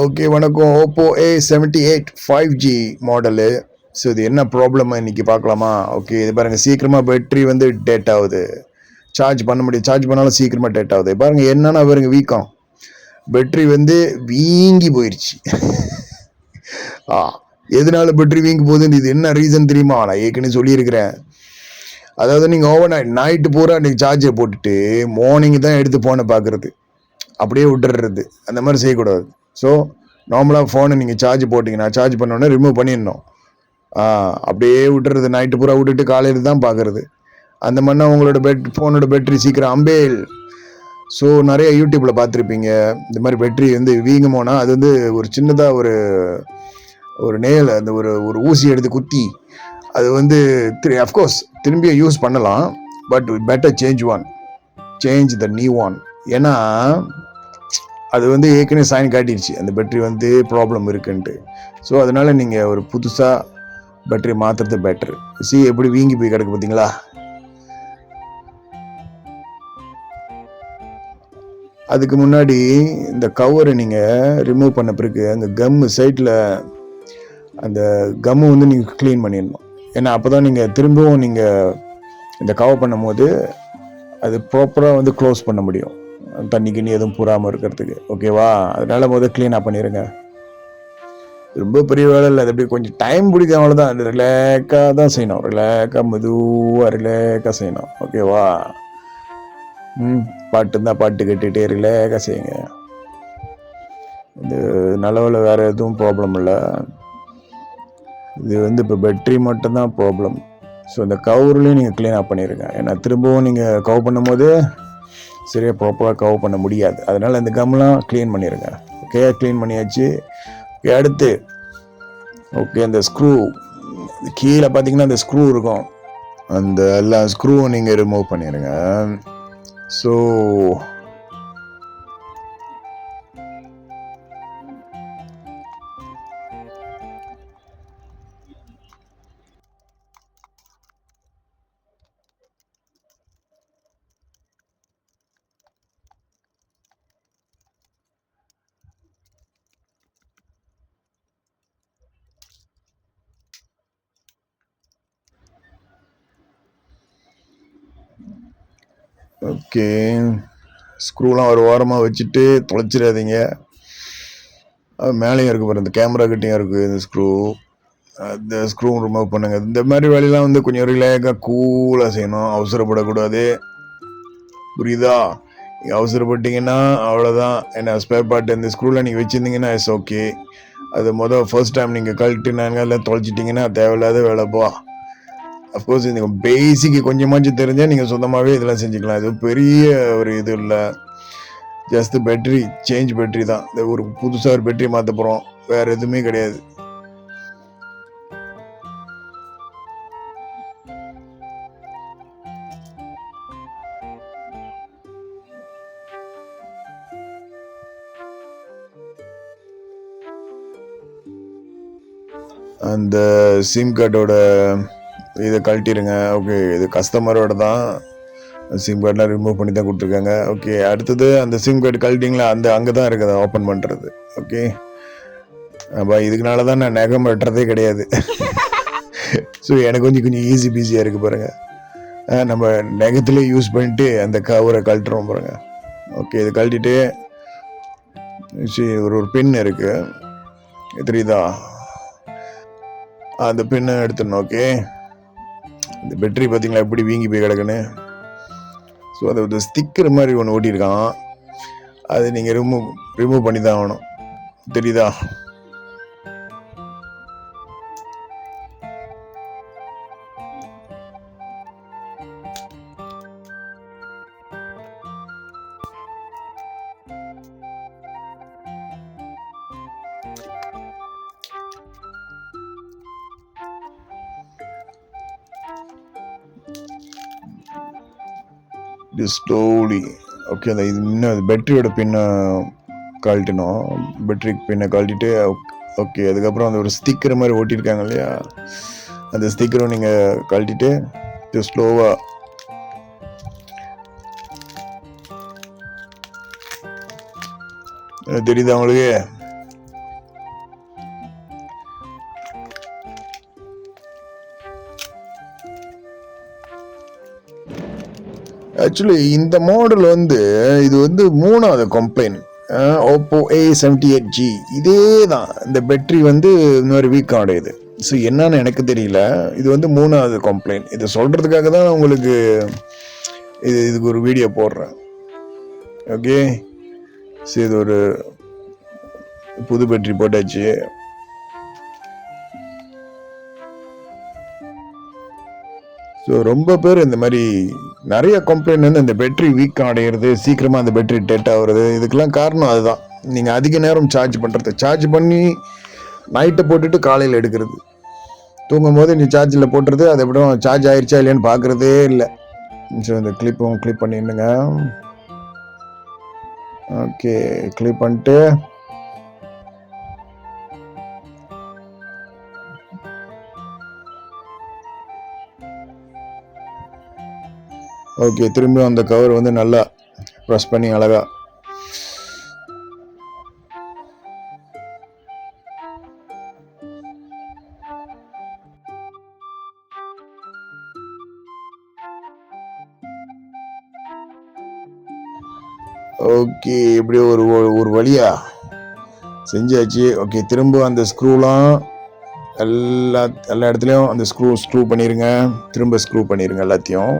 Okay வணக்கம். Oppo A78 5G model. So இது என்ன ப்ராப்ளம் இன்னைக்கு பார்க்கலாமா? ஓகே இது பாருங்கள், சீக்கிரமாக பேட்ரி வந்து டேட் ஆகுது. சார்ஜ் பண்ண முடியும், சார்ஜ் பண்ணாலும் சீக்கிரமாக டேட் ஆகுது. பாருங்கள் என்னன்னா பாருங்க, வீக்கம் பேட்ரி வந்து வீங்கி போயிடுச்சு. எதனால பேட்ரி வீங்கி போகுதுன்னு இது என்ன ரீசன் தெரியுமா? நான் ஏற்கனவே சொல்லியிருக்கிறேன். அதாவது நீங்கள் ஓவர் நைட்டு பூரா நீங்கள் சார்ஜை போட்டுட்டு மார்னிங் தான் எடுத்து ஃபோனை பார்க்குறது, அப்படியே விட்டுறது. அந்த மாதிரி செய்யக்கூடாது. ஸோ நார்மலாக ஃபோனை நீங்கள் சார்ஜ் போட்டிங்கன்னா சார்ஜ் பண்ணோன்னே ரிமூவ் பண்ணிடணும். அப்படியே விட்டுறது, நைட்டு பூரா விட்டுட்டு காலையில் தான் பார்க்குறது. அந்த மாதிரினா உங்களோட ஃபோனோட பேட்ரி சீக்கிரம் அம்பேல். ஸோ நிறைய யூடியூப்பில் பார்த்துருப்பீங்க, இந்த மாதிரி பேட்ரி வந்து வீங்குமோனா அது வந்து ஒரு சின்னதாக ஒரு நேல் அந்த ஒரு ஊசி எடுத்து குத்தி அது வந்து அஃப்கோர்ஸ் திரும்பியும் யூஸ் பண்ணலாம். But better change the new one. ஏன்னா அது வந்து ஏற்கனவே சைன் காட்டிடுச்சு அந்த பேட்ரி வந்து ப்ராப்ளம் இருக்குன்ட்டு. ஸோ அதனால நீங்கள் ஒரு புதுசாக பேட்ரி மாற்றுறது பெட்ரு. எப்படி வீங்கி போய் கிடக்கு பார்த்தீங்களா? அதுக்கு முன்னாடி இந்த கவரை நீங்கள் ரிமூவ் பண்ண பிறகு அந்த கம்மு சைடில் அந்த கம்மு வந்து நீங்கள் க்ளீன் பண்ணிடணும். ஏன்னா அப்போ தான் நீங்கள் திரும்பவும் நீங்கள் இந்த கவர் பண்ணும் போது அது ப்ராப்பராக வந்து க்ளோஸ் பண்ண முடியும், தண்ணி கிண்ணி எதுவும் புறாமல் இருக்கிறதுக்கு. ஓகேவா? அதனால முதல் க்ளீனாக பண்ணிடுங்க. ரொம்ப பெரிய வேலை இல்லை, அது அப்படியே கொஞ்சம் டைம் பிடிக்கும், அவ்வளோதான். அது ரிலாக்ஸாக தான் செய்யணும், ரிலாக்ஸாக மெதுவாக ரிலாக்ஸாக செய்யணும். ஓகேவா? பாட்டு தான் பாட்டு கேட்டுகிட்டே ரிலாக்ஸாக செய்யுங்க. இது நல்ல வேறு எதுவும் ப்ராப்ளம் இல்லை. இது வந்து இப்போ பேட்ரி மட்டும்தான் ப்ராப்ளம். ஸோ இந்த கவர்லேயும் நீங்கள் க்ளீனாக பண்ணிடுங்க. ஏன்னா திரும்பவும் நீங்கள் கவர் பண்ணும் போது சரியாக ப்ராப்பராக கவர் பண்ண முடியாது. அதனால் இந்த கம்லாம் க்ளீன் பண்ணிடுங்க. ஓகே, க்ளீன் பண்ணியாச்சு. ஓகே, அடுத்து ஓகே அந்த ஸ்க்ரூ கீழே பார்த்தீங்கன்னா அந்த ஸ்க்ரூ இருக்கும், அந்த எல்லா ஸ்க்ரூவும் நீங்கள் ரிமூவ் பண்ணிடுங்க. ஸோ ஓகே, ஸ்க்ரூலாம் ஒரு வாரமாக வச்சுட்டு தொலைச்சிடாதீங்க. மேலேயும் இருக்குது பாருங்கள், இந்த கேமரா கிட்டேயும் இருக்குது இந்த ஸ்க்ரூ. அந்த ஸ்க்ரூ ரிமூவ் பண்ணுங்கள். இந்த மாதிரி வேலையெல்லாம் வந்து கொஞ்சம் ரிலாக்ஸாக கூலாக செய்யணும், அவசரப்படக்கூடாது. புரியுதா? நீங்கள் அவசரப்பட்டீங்கன்னா அவ்வளோதான். ஏன்னா ஸ்பேர் பார்ட் இந்த ஸ்க்ரூவில் நீங்கள் வச்சுருந்தீங்கன்னா இட்ஸ் ஓகே. அது ஃபர்ஸ்ட் டைம் நீங்கள் கழட்டினாங்க இல்லை தொலைச்சிட்டிங்கன்னா தேவையில்லாத வேலைப்பா. அஃப்கோர்ஸ் நீங்கள் பேசிக்கு கொஞ்சமாச்சும் தெரிஞ்சால் நீங்கள் சொந்தமாகவே இதெல்லாம் செஞ்சுக்கலாம். இது பெரிய ஒரு இது இல்லை, ஜஸ்ட் பேட்ரி பேட்ரி தான். இந்த ஒரு புதுசாக ஒரு பேட்டரி மாற்ற போகிறோம், வேறு எதுவுமே கிடையாது. அந்த சிம் கார்டோட இதை கழட்டிடுங்க. ஓகே, இது கஸ்டமரோட தான், சிம் கார்டெலாம் ரிமூவ் பண்ணி தான் கொடுத்துருக்காங்க. ஓகே, அடுத்தது அந்த சிம் கார்டு கழட்டிங்களா, அங்கே தான் இருக்குது ஓப்பன் பண்ணுறது. ஓகே, அப்போ இதுக்குனால தான் நான் நகம் வெட்டுறதே கிடையாது. ஸோ எனக்கு கொஞ்சம் ஈஸி பீஸியாக இருக்குது பாருங்கள். நம்ம நகத்திலே யூஸ் பண்ணிட்டு அந்த கவரை கழட்டுறோம் பாருங்கள். ஓகே, இது கழட்டிட்டு ஒரு பின் இருக்குது தெரியுதா, அந்த பின்னை எடுத்துடணும். ஓகே, இந்த பேட்டரி பார்த்தீங்களா எப்படி வீங்கி போய் கிடக்குன்னு. ஸோ அதை ஒரு ஸ்டிக்கர் மாதிரி ஒன்று ஓட்டியிருக்கான், அது நீங்கள் ரிமூவ் பண்ணி தான் ஆகணும். தெரியுதா? ஸ்லோலி. ஓகே, அந்த இது இன்னும் பேட்டரியோட பின்னை கழட்டணும், பேட்டரி பின்னை கழட்டிட்டு. ஓகே, அதுக்கப்புறம் அந்த ஒரு ஸ்டிக்கர் மாதிரி ஓட்டியிருக்காங்க இல்லையா, அந்த ஸ்டிக்கரும் நீங்கள் கழட்டிட்டு ஸ்லோவாக தெரியுதா உங்களுக்கு? ஆக்சுவலி இந்த மாடல் வந்து இது வந்து 3வது கம்ப்ளைண்ட். ஓப்போ A78G இதே தான். இந்த பேட்டரி வந்து இன்னொரு வீக் ஆடையுது. ஸோ என்னன்னு எனக்கு தெரியல. இது வந்து 3வது கம்ப்ளைண்ட். இதை சொல்றதுக்காக தான் உங்களுக்கு இதுக்கு ஒரு வீடியோ போடுறேன். ஓகே, சரி, இது ஒரு புது பேட்டரி போட்டாச்சு. ஸோ ரொம்ப பேர் இந்த மாதிரி நிறைய கம்ப்ளைண்ட் வந்து இந்த பேட்டரி வீக் அடைகிறது, சீக்கிரமாக அந்த பேட்டரி டெட் ஆகுறது, இதுக்கெல்லாம் காரணம் அதுதான். நீங்கள் அதிக நேரம் சார்ஜ் பண்ணுறது, சார்ஜ் பண்ணி நைட்டை போட்டுட்டு காலையில் எடுக்கிறது, தூங்கும் போது நீ சார்ஜில் போட்டுறது, அது எப்படியும் சார்ஜ் ஆயிடுச்சா இல்லையான்னு பார்க்குறதே இல்லை. ஸோ இந்த கிளிப் பண்ணிடுங்க. ஓகே, கிளிப் பண்ணிட்டு ஓகே, திரும்பியும் அந்த கவர் வந்து நல்லா ப்ரெஸ் பண்ணி அழகா ஓகே, எப்படியோ ஒரு வழியா செஞ்சாச்சு. ஓகே, திரும்ப அந்த ஸ்க்ரூலாம் எல்லா இடத்துலையும் அந்த ஸ்க்ரூ பண்ணிடுங்க. திரும்ப ஸ்க்ரூ பண்ணிடுங்க எல்லாத்தையும்.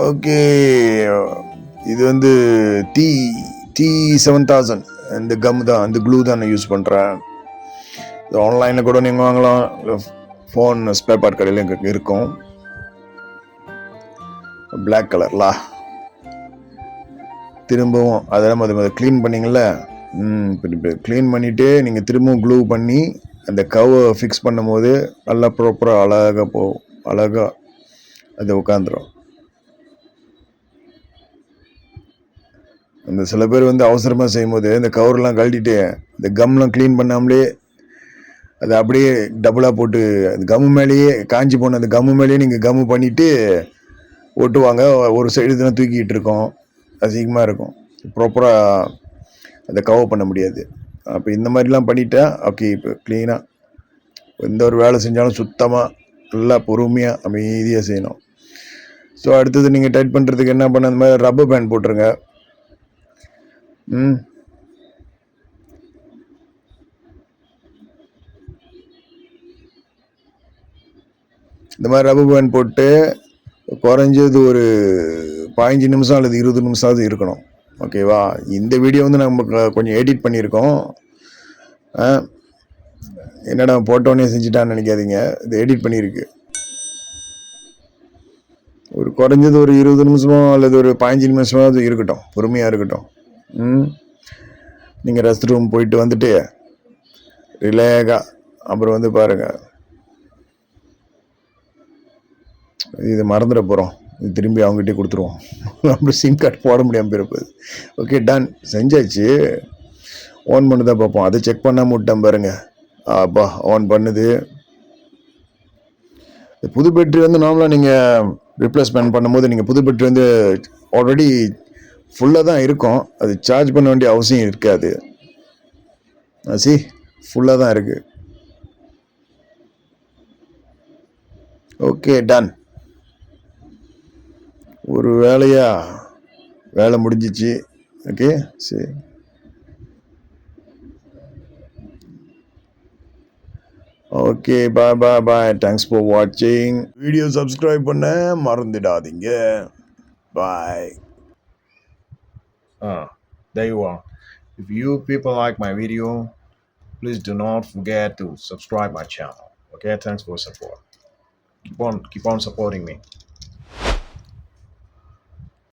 ஓகே, இது வந்து T7000 இந்த கம் தான், அந்த க்ளூ தான் நான் யூஸ் பண்ணுறேன். இது ஆன்லைனில் கூட நீங்கள் வாங்கலாம், ஃபோன் ஸ்பேர் பார்ட் கடையில் எங்களுக்கு இருக்கும். பிளாக் கலர்லா. திரும்பவும் அதெல்லாம் அதை க்ளீன் பண்ணிங்கள, க்ளீன் பண்ணிவிட்டு நீங்கள் திரும்பவும் க்ளூ பண்ணி அந்த கவை ஃபிக்ஸ் பண்ணும் போது நல்லா ப்ராப்பராக அழகாக போகும், அழகாக அது உட்காந்துரும். அந்த சில பேர் வந்து அவசரமாக செய்யும் போது இந்த கவர்லாம் கழட்டிட்டு இந்த கம்லாம் க்ளீன் பண்ணாமலே அது அப்படியே டபுளாக போட்டு அந்த கம்மு மேலேயே காஞ்சி போன அந்த கம்மு மேலேயே நீங்கள் கம்மு பண்ணிவிட்டு ஒட்டுவாங்க. ஒரு சைடு தான் தூக்கிட்டு இருக்கோம், அசிங்கமாக இருக்கும், ப்ராப்பராக அதை கவர் பண்ண முடியாது. அப்போ இந்த மாதிரிலாம் பண்ணிட்டா ஓகே. இப்போ க்ளீனாக எந்த ஒரு வேலை செஞ்சாலும் சுத்தமாக நல்லா பொறுமையாக அமைதியாக செய்யணும். ஸோ அடுத்தது நீங்கள் டைட் பண்ணுறதுக்கு என்ன பண்ண, அந்த மாதிரி ரப்பர் பேண்ட் போட்டுருங்க. இந்த மாதிரி ரப்பர் பேண்ட் போட்டு குறைஞ்சது ஒரு 15 நிமிஷம் அல்லது 20 நிமிஷமாவது இருக்கணும். ஓகேவா? இந்த வீடியோ வந்து நம்ம கொஞ்சம் எடிட் பண்ணியிருக்கோம். என்னடா போட்டோன்னே செஞ்சுட்டான்னு நினைக்காதீங்க, இது எடிட் பண்ணியிருக்கு. ஒரு குறைஞ்சது ஒரு 20 நிமிஷமோ அல்லது ஒரு 15 நிமிஷமாவது இருக்கட்டும், பொறுமையாக இருக்கட்டும். நீங்கள் ரெஸ்ட் ரூம் போயிட்டு வந்துட்டு ரிலேக்காக அப்புறம் வந்து பாருங்கள். இது மறந்துட போகிறோம், இது திரும்பி அவங்ககிட்டே கொடுத்துருவோம். அப்புறம் சிம் கார்டு போட முடியாமல் போயிருப்பது. ஓகே, டன், செஞ்சாச்சு. ஆன் பண்ணி தான் பார்ப்போம். அதை செக் பண்ணாமல் விட்டேன் பாருங்க. அப்பா, ஆன் பண்ணுது. புது பேட்டரி வந்து நார்மலாக நீங்கள் ரிப்ளேஸ்மெண்ட் பண்ணும்போது நீங்கள் புது பேட்டரி வந்து ஆல்ரெடி ஃபுல்லாக தான் இருக்கும், அது சார்ஜ் பண்ண வேண்டிய அவசியம் இருக்காது. ஃபுல்லாக தான் இருக்குது. Okay, done. ஒரு வேலை முடிஞ்சிச்சு. ஓகே, சரி. Okay, bye. தேங்க்ஸ் ஃபார் வாட்சிங். வீடியோ சப்ஸ்கிரைப் பண்ண மறந்துடாதீங்க. பாய். There you are. If you people like my video, please do not forget to subscribe my channel. Okay, thanks for support. Keep on supporting me.